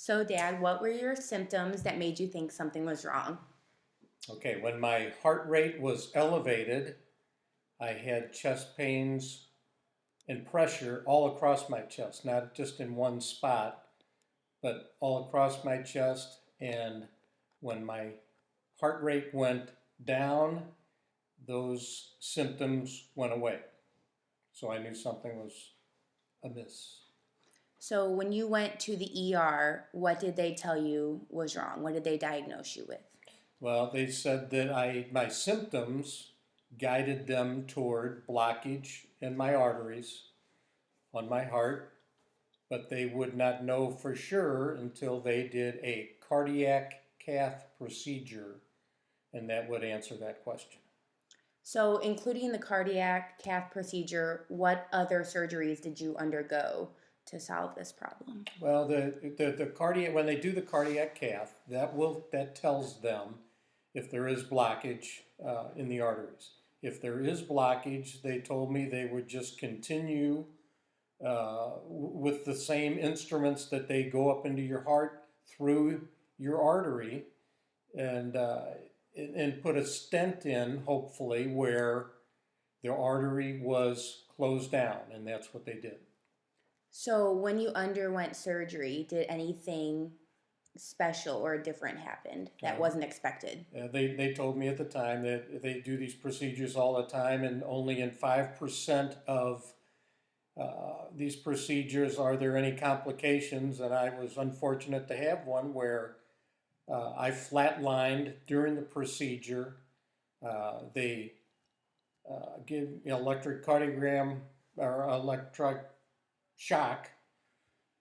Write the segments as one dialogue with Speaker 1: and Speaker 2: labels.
Speaker 1: So, Dad, what were your symptoms that made you think something was wrong?
Speaker 2: Okay, when my heart rate was elevated, I had chest pains and pressure all across my chest, not just in one spot, but all across my chest. And when my heart rate went down, those symptoms went away. So I knew something was amiss.
Speaker 1: So, when you went to the ER, what did they tell you was wrong? What did they diagnose you with?
Speaker 2: Well, they said that my symptoms guided them toward blockage in my arteries on my heart, but they would not know for sure until they did a cardiac cath procedure, and that would answer that question.
Speaker 1: So, including the cardiac cath procedure, what other surgeries did you undergo to solve this problem?
Speaker 2: Well, the cardiac when they do the cardiac cath, that tells them if there is blockage in the arteries. If there is blockage, they told me they would just continue with the same instruments that they go up into your heart through your artery and and put a stent in, hopefully, where the artery was closed down, and that's what they did.
Speaker 1: So, when you underwent surgery, did anything special or different happen that
Speaker 2: Um,
Speaker 1: wasn't expected?
Speaker 2: they told me at the time that they do these procedures all the time, and only in 5% of these procedures are there any complications. And I was unfortunate to have one where I flatlined during the procedure. They give me electric cardiogram or electric shock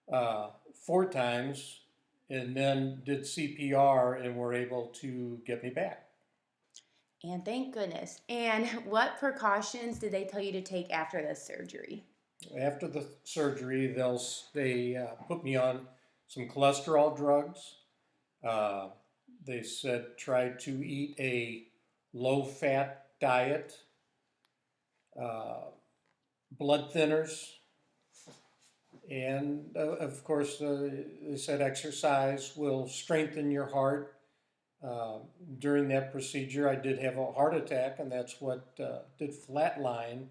Speaker 2: 4 times and then did CPR and were able to get me back.
Speaker 1: And thank goodness. And what precautions did they tell you to take after this surgery?
Speaker 2: After the surgery, they put me on some cholesterol drugs. Uh, they said try to eat a low-fat diet, uh, blood thinners, and of course, they said exercise will strengthen your heart. Uh, During that procedure, I did have a heart attack, and that's what did flatline.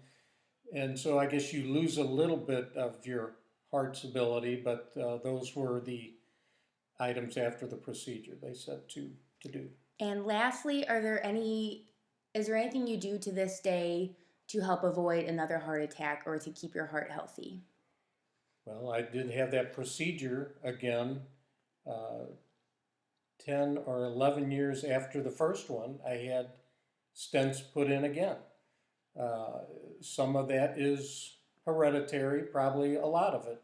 Speaker 2: And so I guess you lose a little bit of your heart's ability, but those were the items after the procedure they said to do.
Speaker 1: And lastly, is there anything you do to this day to help avoid another heart attack or to keep your heart healthy?
Speaker 2: Well, I did have that procedure again, uh, 10 or 11 years after the first one. I had stents put in again. Uh, some of that is hereditary, probably a lot of it.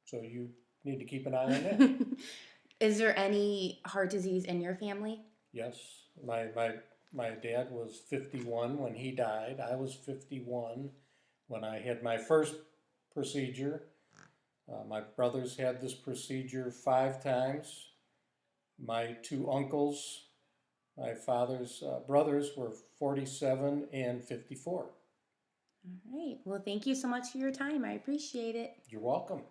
Speaker 2: So you need to keep an eye on that.
Speaker 1: Is there any heart disease in your family?
Speaker 2: Yes, my dad was 51 when he died. I was 51 when I had my first procedure. My brothers had this procedure 5 times. My two uncles, my father's brothers, were 47 and 54.
Speaker 1: All right. Well, thank you so much for your time. I appreciate it.
Speaker 2: You're welcome.